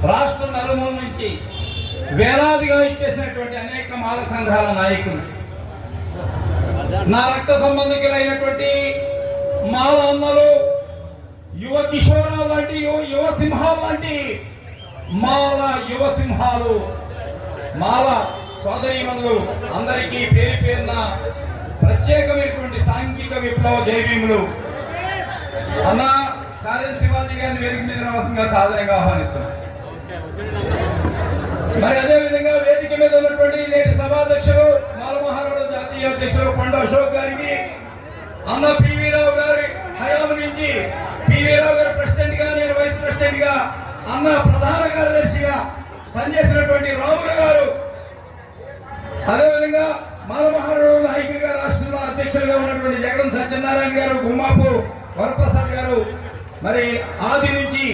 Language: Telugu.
రాష్ట్ర నలుమూల నుంచి వేలాదిగా ఇచ్చేసినటువంటి అనేక మాల సంఘాల నాయకులు, నా రక్త సంబంధికులైనటువంటి మాల అన్నలు, యువ కిషోరాలు లాంటి యువ సింహాలు లాంటి మాల యువ సింహాలు, మాల సోదరీమణులు అందరికీ పేరు పేరున ప్రత్యేకమైనటువంటి సాంఘిక విప్లవ జైవీములు. అన్న కార్యం శివాజీ గారిని వేదిక మీద రావాల్సిందిగా సాదరంగా ఆహ్వానిస్తున్నాం. మరి అదే విధంగా వేదిక మీద ఉన్నటువంటి నేటి సభాధ్యక్షులు మాలమహారాడు జాతీయ అధ్యక్షులు కొండ అశోక్ గారికి, అన్న పివి రావు గారి హయాం నుంచి పివి రావు గారు ప్రెసిడెంట్ గా, నేను వైస్ ప్రెసిడెంట్ గా, అన్న ప్రధాన కార్యదర్శిగా పనిచేసినటువంటి రాములు గారు, అదేవిధంగా మాలమహారాడు నాయకులుగా రాష్ట్రంలో అధ్యక్షులుగా ఉన్నటువంటి జగన్ సత్యనారాయణ గారు, గుమ్మాపు వరప్రసాద్ గారు, మరి ఆది నుంచి